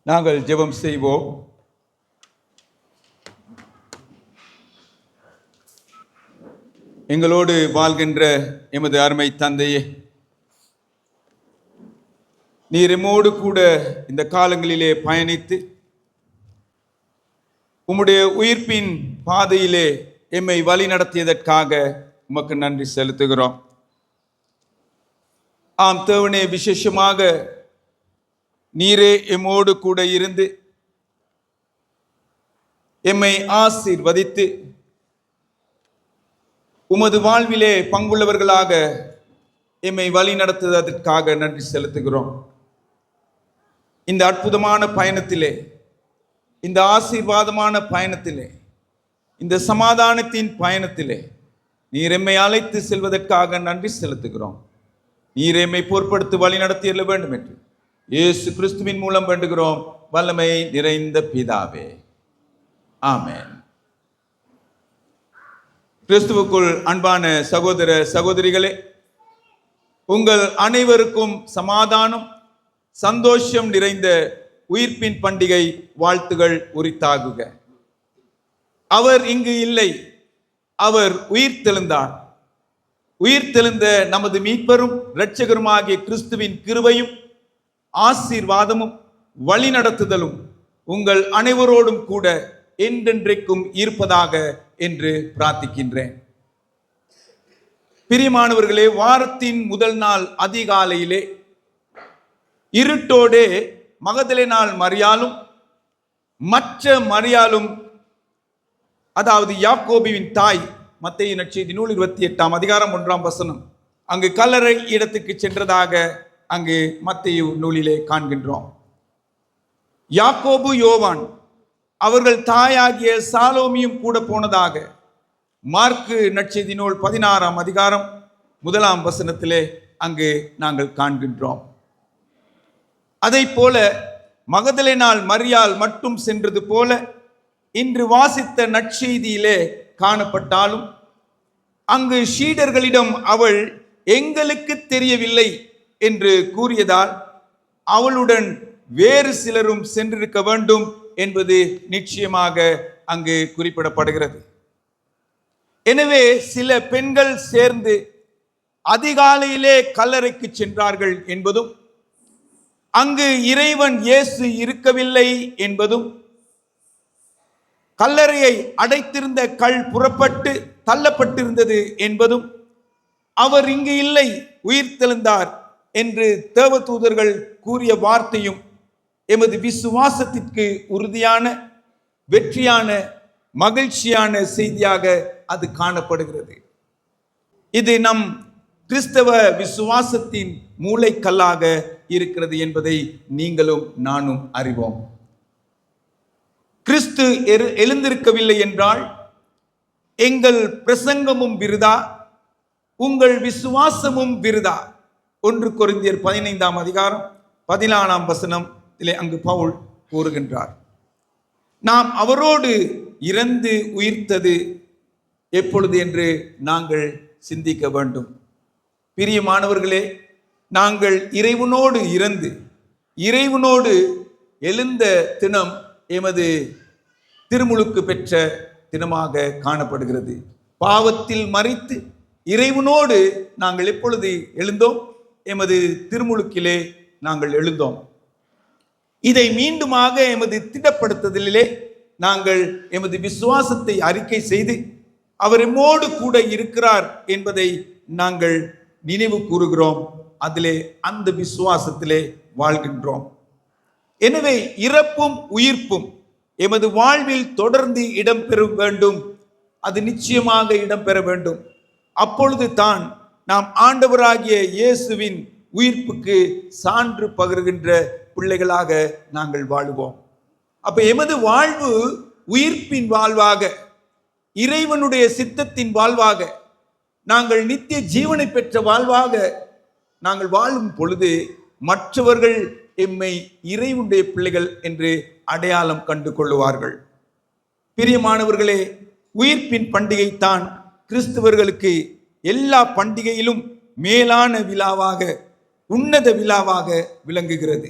நாங்கள் ஜெபம் செய்வோம். எங்களோடு வாழ்கின்ற எமது அருமை தந்தையே, நீர் எம்மோடு கூட இந்த காலங்களிலே பயணித்து உம்முடைய உயிர்ப்பின் பாதையிலே எம்மை வழி நடத்தியதற்காக உமக்கு நன்றி செலுத்துகிறோம். ஆம் தேவனே, விசேஷமாக நீரே எம்மோடு கூட இருந்து எம்மை ஆசீர்வதித்து உமது வாழ்விலே பங்குள்ளவர்களாக எம்மை வழி நடத்துவதற்காக நன்றி செலுத்துகிறோம். இந்த அற்புதமான பயணத்திலே, இந்த ஆசீர்வாதமான பயணத்திலே, இந்த சமாதானத்தின் பயணத்திலே நீர் எம்மை அழைத்து செல்வதற்காக நன்றி செலுத்துகிறோம். நீர் எம்மை பொறுப்படுத்தி வழி நடத்திய வேண்டும் என்று இயேசு கிறிஸ்துவின் மூலம் வேண்டுகிறோம், வல்லமை நிறைந்த பிதாவே, ஆமென். கிறிஸ்துவுக்குள் அன்பான சகோதர சகோதரிகளே, உங்கள் அனைவருக்கும் சமாதானம், சந்தோஷம் நிறைந்த உயிர்ப்பின் பண்டிகை வாழ்த்துகள் உரித்தாகுக. அவர் இங்கு இல்லை, அவர் உயிர்த்தெழுந்தார். உயிர்த்தெழுந்த நமது மீட்பரும் இரட்சகருமாகிய கிறிஸ்துவின் கிருபையும் ஆசீர்வாதமும் வழிநடத்துதலும் உங்கள் அனைவரோடும் கூட என்றென்றைக்கும் இருப்பதாக என்று பிரார்த்திக்கின்றேன். பிரியமானவர்களே, வாரத்தின் முதல் நாள் அதிகாலையிலே இருட்டோடே மகதலேனாள் மரியாளும் மற்ற மரியாளும், அதாவது யாக்கோபுவின் தாய், மத்தேயு நற்செய்தி நூல் 28ஆம் அதிகாரம் 1ஆம் வசனம், அங்கு கல்லறை இடத்துக்கு சென்றதாக அங்கு மத்தேயு நூலிலே காண்கின்றோம். யாக்கோபு, யோவான் அவர்கள் தாயாகிய சாலோமியும் கூட போனதாக மார்க்கு நற்செய்தி நூல் 16ஆம் அதிகாரம் 1ஆம் வசனத்திலே அங்கு நாங்கள் காண்கின்றோம். அதை போல மகதலேனாள் மரியாள் மட்டும் சென்றது போல இன்று வாசித்த நற்செய்தியிலே காணப்பட்டாலும் அங்கு சீடர்களிடம் அவள் எங்களுக்கு தெரியவில்லை என்று கூறியதால் அவளுடன் வேறு சிலரும் சென்றிருக்க வேண்டும் என்பது நிச்சயமாக அங்கு குறிப்பிடப்படுகிறது. எனவே சில பெண்கள் சேர்ந்து அதிகாலையிலே கல்லறைக்கு சென்றார்கள் என்பதும், அங்கு இறைவன் இயேசு இருக்கவில்லை என்பதும், கல்லறையை அடைத்திருந்த கல் புறப்பட்டு தள்ளப்பட்டிருந்தது என்பதும், அவர் இங்கு இல்லை, உயிர்த்தெழுந்தார் என்று தேவதூதர்கள் கூறிய வார்த்தையும் எமது விசுவாசத்திற்கு உறுதியான, வெற்றியான, மகிழ்ச்சியான செய்தியாக அது காணப்படுகிறது. இது நம் கிறிஸ்தவ விசுவாசத்தின் மூளைக்கல்லாக இருக்கிறது என்பதை நீங்களும் நானும் அறிவோம். கிறிஸ்து எழுந்திருக்கவில்லை என்றால் எங்கள் பிரசங்கமும் விருதா, உங்கள் விசுவாசமும் விருதா. 1 கொரிந்தியர் 15ஆம் அதிகாரம் 14ஆம் வசனத்திலே அங்கு பவுல் கூறுகின்றார். நாம் அவரோடு இறந்து உயிர்த்தது எப்பொழுது என்று நாங்கள் சிந்திக்க வேண்டும். பிரியமானவர்களே, நாங்கள் இறைவனோடு இறந்து இறைவனோடு எழுந்த தினம் எமது திருமுழுக்கு பெற்ற தினமாக காணப்படுகிறது. பாவத்தில் மரித்து இறைவனோடு நாங்கள் எப்பொழுது எழுந்தோம்? எமது திருமுழுக்கிலே நாங்கள் எழுந்தோம். இதை மீண்டுமாக எமது திடப்படுத்துதலிலே நாங்கள் எமது விசுவாசத்தை அறிக்கை செய்து அவர் எம்மோடு கூட இருக்கிறார் என்பதை நாங்கள் நினைவு கூறுகிறோம். அதிலே அந்த விசுவாசத்திலே வாழ்கின்றோம். எனவே இறப்பும் உயிர்ப்பும் எமது வாழ்வில் தொடர்ந்து இடம்பெற வேண்டும். அது நிச்சயமாக இடம்பெற வேண்டும். அப்பொழுது தான் நாம் ஆண்டவராகிய இயேசுவின் உயிர்ப்புக்கு சான்று பகருகின்ற பிள்ளைகளாக நாங்கள் வாழுவோம். அப்ப எமது வாழ்வு உயிர்ப்பின் வாழ்வாக, இறைவனுடைய சித்தத்தின் வாழ்வாக, நாங்கள் நித்திய ஜீவனை பெற்ற வாழ்வாக நாங்கள் வாழும் பொழுது மற்றவர்கள் எம்மை இறைவனுடைய பிள்ளைகள் என்று அடையாளம் கண்டு கொள்ளுவார்கள். பிரியமானவர்களே, உயிர்ப்பின் பண்டிகை தான் கிறிஸ்தவர்களுக்கு எல்லா பண்டிகையிலும் மேலான விழாவாக, உன்னத விழாவாக விளங்குகிறது.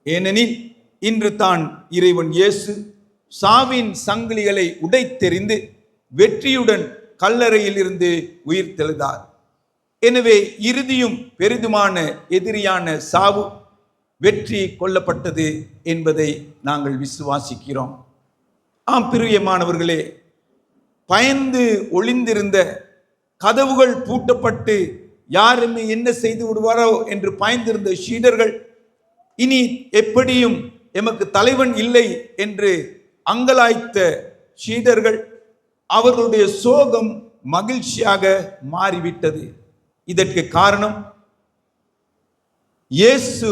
ஏனெனில் இன்று தான் இறைவன் இயேசு சாவின் சங்கிலிகளை உடைத்தெறிந்து வெற்றியுடன் கல்லறையில் இருந்து உயிர் தெழுந்தார். எனவே இறுதியும் பெரிதுமான எதிரியான சாவு வெற்றி கொள்ளப்பட்டது என்பதை நாங்கள் விசுவாசிக்கிறோம். ஆம் பிரியமானவர்களே, பயந்து ஒளிந்திருந்த, கதவுகள் பூட்டப்பட்டு யாருமே என்ன செய்து விடுவாரோ என்று பயந்திருந்த சீடர்கள், இனி எப்படியும் எமக்கு தலைவன் இல்லை என்று அங்கலாய்த்த சீடர்கள், அவர்களுடைய சோகம் மகிழ்ச்சியாக மாறிவிட்டது. இதற்கு காரணம், இயேசு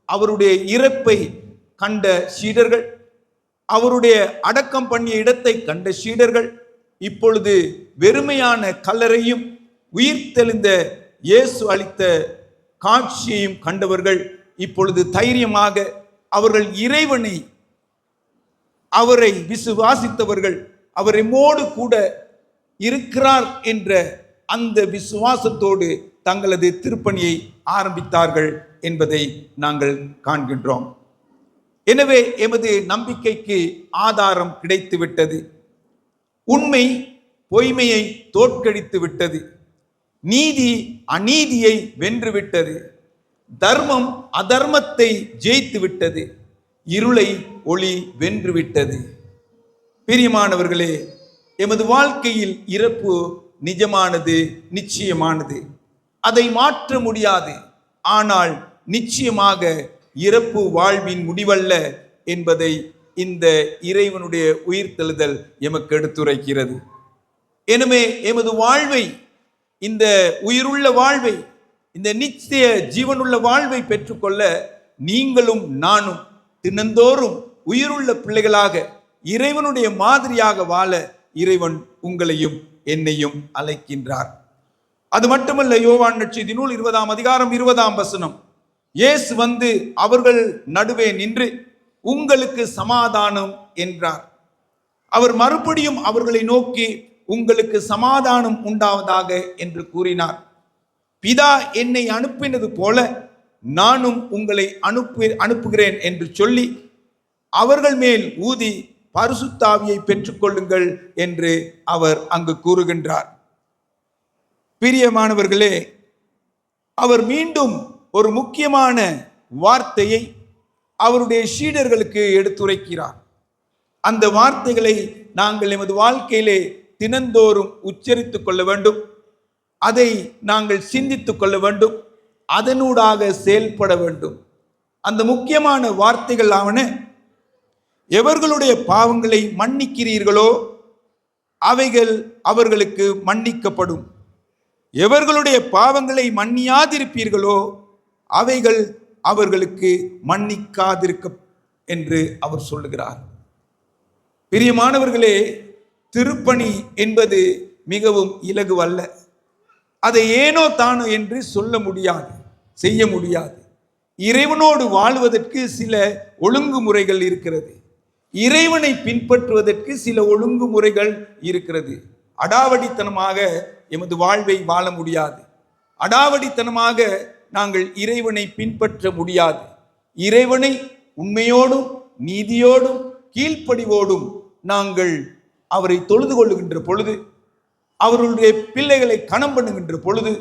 அவருடைய இறப்பை கண்ட சீடர்கள், அவருடைய அடக்கம் பண்ணிய இடத்தை கண்ட சீடர்கள், இப்பொழுது வெறுமையான கல்லறையும் உயிர்த்தெழுந்த இயேசு அளித்த காட்சியையும் கண்டவர்கள் இப்பொழுது தைரியமாக அவர்கள் இறைவனை, அவரை விசுவாசித்தவர்கள், அவர் எம்மோடு கூட இருக்கிறார் என்ற அந்த விசுவாசத்தோடு தங்களது திருப்பணியை ஆரம்பித்தார்கள் என்பதை நாங்கள் காண்கின்றோம். எனவே எமது நம்பிக்கைக்கு ஆதாரம் கிடைத்து விட்டது. உண்மை பொய்மையை தோற்கடித்து விட்டது. நீதி அநீதியை வென்றுவிட்டது. தர்மம் அதர்மத்தை ஜெயித்து விட்டது. இருளை ஒளி வென்றுவிட்டது. பிரியமானவர்களே, எமது வாழ்க்கையில் இறப்பு நிஜமானது, நிச்சயமானது, அதை மாற்ற முடியாது. ஆனால் நிச்சயமாக இறப்பு வாழ்வின் முடிவல்ல என்பதை இந்த இறைவனுடைய உயிர்த்தெழுதல் எமக்கு எடுத்துரைக்கிறது. எனவே எமது வாழ்வை, இந்த உயிருள்ள வாழ்வை, இந்த நிச்சய ஜீவனுள்ள வாழ்வை பெற்றுக்கொள்ள நீங்களும் நானும் தினந்தோறும் உயிருள்ள பிள்ளைகளாக இறைவனுடைய மாதிரியாக வாழ இறைவன் உங்களையும் என்னையும் அழைக்கின்றார். அது மட்டுமல்ல, யோவான் நற்செய்தி நூல் 20ஆம் அதிகாரம் 20ஆம் வசனம், இயேசு வந்து அவர்கள் நடுவே நின்று உங்களுக்கு சமாதானம் என்றார். அவர் மறுபடியும் அவர்களை நோக்கி உங்களுக்கு சமாதானம் உண்டாவதாக என்று கூறினார். பிதா என்னை அனுப்பினது போல நானும் உங்களை அனுப்புகிறேன் என்று சொல்லி அவர்கள் மேல் ஊதி பரிசுத்த ஆவியை பெற்றுக்கொள்ளுங்கள் என்று அவர் அங்கு கூறுகின்றார். பிரியமானவர்களே, அவர் மீண்டும் ஒரு முக்கியமான வார்த்தையை அவருடைய சீடர்களுக்கு எடுத்துரைக்கிறார். அந்த வார்த்தைகளை நாங்கள் எமது வாழ்க்கையிலே தினந்தோறும் உச்சரித்துக் கொள்ள வேண்டும். அதை நாங்கள் சிந்தித்துக் கொள்ள வேண்டும். அதனூடாக செயல்பட வேண்டும். அந்த முக்கியமான வார்த்தைகள் ஆவன, எவர்களுடைய பாவங்களை மன்னிக்கிறீர்களோ அவைகள் அவர்களுக்கு மன்னிக்கப்படும், எவர்களுடைய பாவங்களை மன்னியாதிருப்பீர்களோ அவைகள் அவர்களுக்கு மன்னிக்காதிருக்க என்று அவர் சொல்லுகிறார். பிரியமானவர்களே, திருப்பணி என்பது மிகவும் இலகுவல்ல. அதை ஏனோ தானோ என்று சொல்ல முடியாது, செய்ய முடியாது. இறைவனோடு வாழ்வதற்கு சில ஒழுங்குமுறைகள் இருக்கிறது. இறைவனை பின்பற்றுவதற்கு சில ஒழுங்குமுறைகள் இருக்கிறது. அடாவடித்தனமாக எமது வாழ்வை வாழ முடியாது. அடாவடித்தனமாக நாங்கள் இறைவனை பின்பற்ற முடியாது. இறைவனை உண்மையோடும் நீதியோடும் கீழ்ப்படிவோடும் நாங்கள் அவரை தொழுது கொள்ளுகின்ற பொழுது, அவர்களுடைய பிள்ளைகளை கணம் பண்ணுகின்ற பொழுது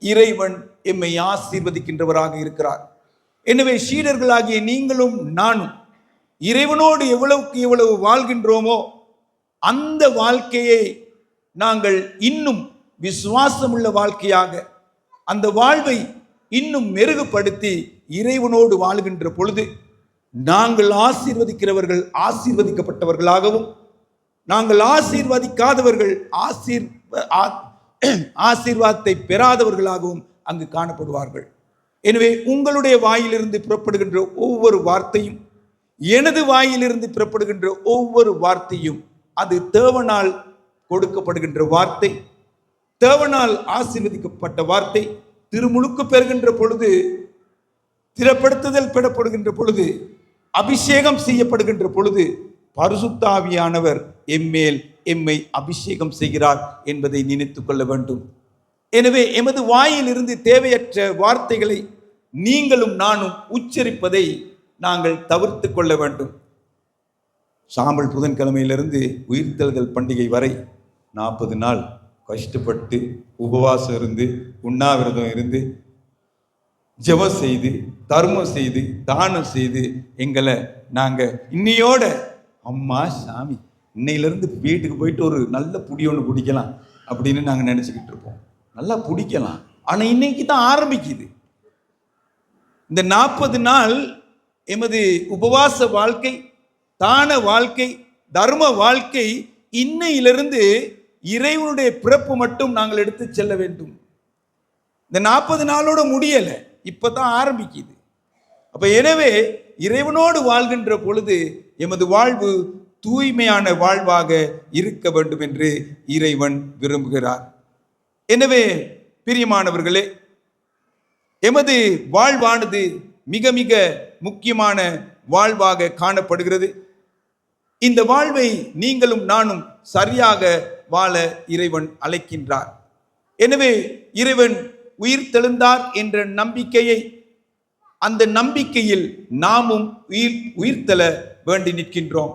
இறைவன் எம்மை ஆசீர்வதிக்கின்றவராக இருக்கிறார். எனவே சீடர்களாகிய நீங்களும் நானும் இறைவனோடு எவ்வளவுக்கு எவ்வளவு வாழ்கின்றோமோ அந்த வாழ்க்கையை நாங்கள் இன்னும் விசுவாசமுள்ள வாழ்க்கையாக, அந்த வாழ்வை இன்னும் மெருகுபடுத்தி இறைவனோடு வாழ்கின்ற பொழுது நாங்கள் ஆசீர்வதிக்கிறவர்கள் ஆசீர்வதிக்கப்பட்டவர்களாகவும், நாங்கள் ஆசீர்வதிக்காதவர்கள் ஆசீர்வாதத்தை பெறாதவர்களாகவும் அங்கு காணப்படுவார்கள். எனவே உங்களுடைய வாயிலிருந்து புறப்படுகின்ற ஒவ்வொரு வார்த்தையும், எனது வாயிலிருந்து புறப்படுகின்ற ஒவ்வொரு வார்த்தையும் அது தேவனால் கொடுக்கப்படுகின்ற வார்த்தை, தேவனால் ஆசீர்வதிக்கப்பட்ட வார்த்தை. திருமுழுக்கு பெறுகின்ற பொழுது, திறப்படுத்துதல் பெறப்படுகின்ற பொழுது, அபிஷேகம் செய்யப்படுகின்ற பொழுது பரிசுத்த ஆவியானவர் எம்மேல் எம்மை அபிஷேகம் செய்கிறார் என்பதை நினைத்துக் கொள்ள வேண்டும். எனவே எமது வாயிலிருந்து தேவையற்ற வார்த்தைகளை நீங்களும் நானும் உச்சரிப்பதை நாங்கள் தவிர்த்து கொள்ள வேண்டும். சாம்பல் புதன்கிழமையிலிருந்து உயிர்த்தெழுதல் பண்டிகை வரை 40 நாள் கஷ்டப்பட்டு உபவாசம் இருந்து உண்ணாவிரதம் இருந்து ஜெபம் செய்து தர்மம் செய்து தானம் செய்து எங்களை நாங்கள் இன்னையோட அம்மா சாமி இன்னையிலேருந்து வீட்டுக்கு போயிட்டு ஒரு நல்ல புடி ஒன்று பிடிக்கலாம் அப்படின்னு நாங்கள் நினச்சிக்கிட்டு இருப்போம். நல்லா பிடிக்கலாம், ஆனால் இன்னைக்கு தான் ஆரம்பிக்குது. இந்த 40 நாள் எமது உபவாச வாழ்க்கை, தான வாழ்க்கை, தர்ம வாழ்க்கை இன்னையிலிருந்து இறைவனுடைய பிறப்பு மட்டும் நாங்கள் எடுத்து செல்ல வேண்டும். இந்த 40 நாளோட முடியலை, இப்பதான் ஆரம்பிக்குது. அப்ப எனவே இறைவனோடு வாழ்கின்ற பொழுது எமது வாழ்வு தூய்மையான வாழ்வாக இருக்க வேண்டும் என்று இறைவன் விரும்புகிறார். எனவே பிரியமானவர்களே, எமது வாழ்வானது மிக மிக முக்கியமான வாழ்வாக காணப்படுகிறது. இந்த வாழ்வை நீங்களும் நானும் சரியாக வாழ இறைவன் அழைக்கின்றார். எனவே இறைவன் உயிர் தெழுந்தார் என்ற நம்பிக்கையை, அந்த நம்பிக்கையில் நாமும் உயிர்த்தெழ வேண்டி நிற்கின்றோம்.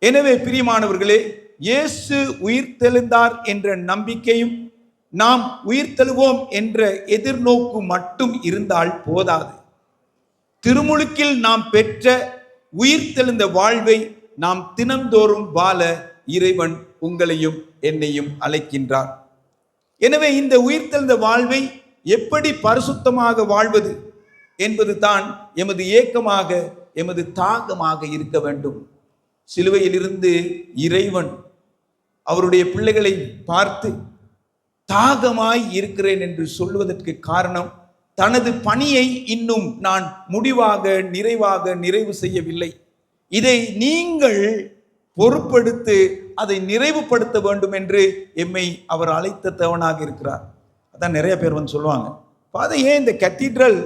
எனவே பிரியமானவர்களே, இயேசு உயிர் தெழுந்தார் என்ற நம்பிக்கையும் நாம் உயிர்த்தெழுவோம் என்ற எதிர்நோக்கு மட்டும் இருந்தால் போதாது. திருமுழுக்கில் நாம் பெற்ற உயிர்த்தெழுந்த வாழ்வை நாம் தினந்தோறும் வாழ இறைவன் உங்களையும் என்னையும் அழைக்கின்றார். எனவே இந்த உயிர்த்தெழுந்த வாழ்வை எப்படி பரிசுத்தமாக வாழ்வது என்பது தான் எமது ஏக்கமாக, எமது தாகமாக இருக்க வேண்டும். சிலுவையிலிருந்து இறைவன் அவருடைய பிள்ளைகளை பார்த்து தாகமாய் இருக்கிறேன் என்று சொல்வதற்கு காரணம், தனது பணியை இன்னும் நான் முடிவாக நிறைவு செய்யவில்லை. இதை நீங்கள் பொறுப்படுத்தி அதை நிறைவுபடுத்த வேண்டும் என்று எம்மை அவர் அழைத்த தேவனாக இருக்கிறார். அதான் நிறைய பேர் வந்து சொல்லுவாங்க, ஃபாதர் ஏன் இந்த கத்தீட்ரல்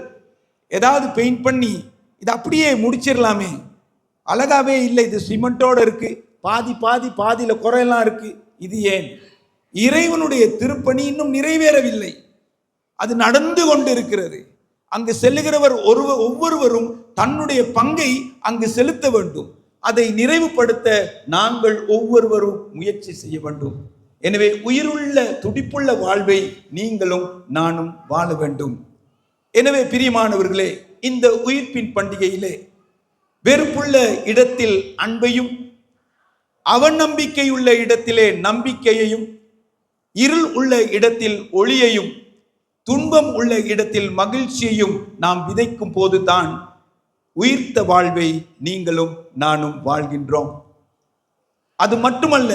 ஏதாவது பெயிண்ட் பண்ணி இது அப்படியே முடிச்சிடலாமே, அழகாவே இல்லை, இது சிமெண்டோடு இருக்கு, பாதியில குறையெல்லாம் இருக்கு, இது ஏன்? இறைவனுடைய திருப்பணி இன்னும் நிறைவேறவில்லை, அது நடந்து கொண்டு இருக்கிறது. அங்கு செல்லுகிறவர் ஒவ்வொருவரும் தன்னுடைய பங்கை அங்கு செலுத்த வேண்டும். அதை நிறைவுபடுத்த நாங்கள் ஒவ்வொருவரும் முயற்சி செய்ய வேண்டும். எனவே உயிருள்ள துடிப்புள்ள வாழ்வை நீங்களும் நானும் வாழ வேண்டும். எனவே பிரியமானவர்களே, இந்த உயிர்ப்பின் பண்டிகையிலே வெறுப்புள்ள இடத்தில் அன்பையும், அவநம்பிக்கையுள்ள இடத்திலே நம்பிக்கையையும், இருள் உள்ள இடத்தில் ஒளியையும், துன்பம் உள்ள இடத்தில் மகிழ்ச்சியையும் நாம் விதைக்கும் போதுதான் உயிர்த்த வாழ்வை நீங்களும் நானும் வாழ்கின்றோம். அது மட்டுமல்ல,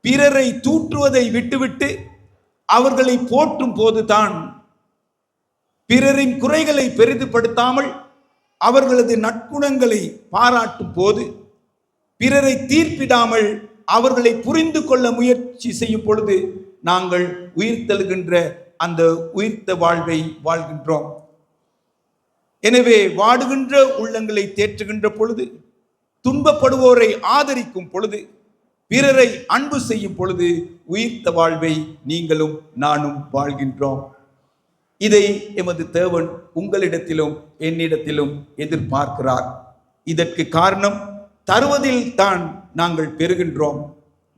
பிறரை தூற்றுவதை விட்டுவிட்டு அவர்களை போற்றும் போதுதான், பிறரின் குறைகளை பெரிதுபடுத்தாமல் அவர்களது நற்குணங்களை பாராட்டும் போது, பிறரை தீர்ப்பிடாமல் அவர்களை புரிந்து கொள்ள முயற்சி செய்யும் பொழுது நாங்கள் உயிர்த்தெழுகின்ற அந்த உயிர்த்த வாழ்வை வாழ்கின்றோம். எனவே வாடுகின்ற உள்ளங்களை தேற்றுகின்ற பொழுது, துன்பப்படுவோரை ஆதரிக்கும் பொழுது, பிறரை அன்பு செய்யும் பொழுது உயிர்த்த வாழ்வை நீங்களும் நானும் வாழ்கின்றோம். இதை எமது தேவன் உங்களிடத்திலும் என்னிடத்திலும் எதிர்பார்க்கிறார். இதற்கு காரணம், தருவதில் தான் நாங்கள் பெறுகின்றோம்,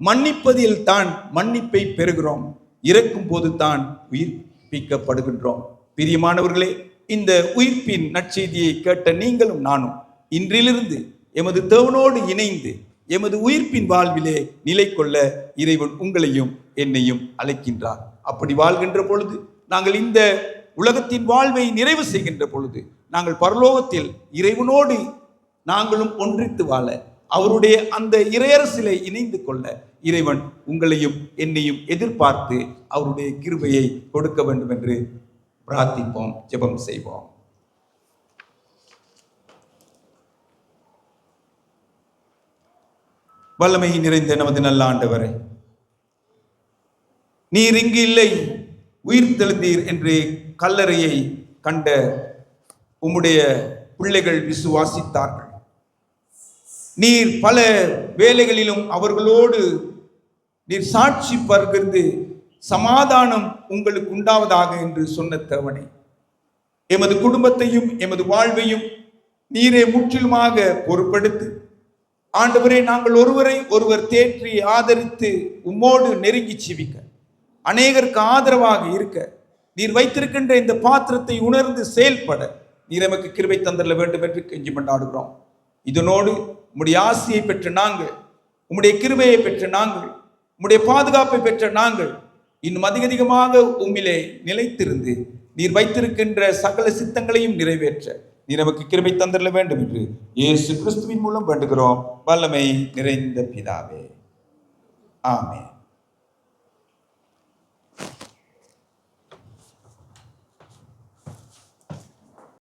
மன்னிப்பதில் தான் மன்னிப்பை பெறுகிறோம், இறக்கும் போது தான் உயிர்ப்பிக்கப்படுகின்றோம். பிரியமானவர்களே, இந்த உயிர்ப்பின் நற்செய்தியை கேட்ட நீங்களும் நானும் இன்றிலிருந்து எமது தேவனோடு இணைந்து எமது உயிர்ப்பின் வாழ்விலே நிலை கொள்ள இறைவன் உங்களையும் என்னையும் அழைக்கின்றார். அப்படி வாழ்கின்ற பொழுது, நாங்கள் இந்த உலகத்தின் வாழ்வை நிறைவு செய்கின்ற பொழுது, நாங்கள் பரலோகத்தில் இறைவனோடு நாங்களும் ஒன்றித்து வாழ, அவருடைய அந்த இறையரசிலே இணைந்து கொள்ள இறைவன் உங்களையும் என்னையும் எதிர்பார்த்து அவருடைய கிருபையை கொடுக்க வேண்டும் என்று பிரார்த்திப்போம், ஜெபம் செய்வோம். வல்லமை நிறைந்த நமது நல்ல ஆண்டவரே, நீர் இங்கு இல்லை, உயிர் தெழுந்தீர் என்று கல்லறையை கண்ட உம்முடைய பிள்ளைகள் விசுவாசித்தார்கள். நீர் பல வேளைகளிலும் அவர்களோடு நீர் சாட்சி பகிர்ந்து சமாதானம் உங்களுக்கு உண்டாவதாக என்று சொன்ன தேவனே, எமது குடும்பத்தையும் எமது வாழ்வையும் நீரே முற்றிலுமாக பொறுப்படுத்து. ஆண்டவரே, நாங்கள் ஒருவரை ஒருவர் தேற்றி ஆதரித்து உம்மோடு நெருங்கி ஜீவிக்க, அநேகருக்கு ஆதரவாக இருக்க, நீர் வைத்திருக்கின்ற இந்த பாத்திரத்தை உணர்ந்து செயல்பட நீர் எமக்கு கிருபை தந்தரல வேண்டும் என்று கெஞ்சி கொண்டாடுகிறோம். இதனோடு உம்முடைய ஆசியை பெற்ற நாங்கள், உம்முடைய கிருபையை பெற்ற நாங்கள், உம்முடைய பாதுகாப்பை பெற்ற நாங்கள் இன்னும் அதிகமாக உம்மிலே நிலைத்திருந்து நீர் வைத்திருக்கின்ற சகல சித்தங்களையும் நிறைவேற்ற நீர் நமக்கு கிருபை தந்தரல வேண்டும் என்று இயேசு கிறிஸ்துவின் மூலம் வேண்டுகிறோம் வல்லமை நிறைந்த பிதாவே. ஆமென்.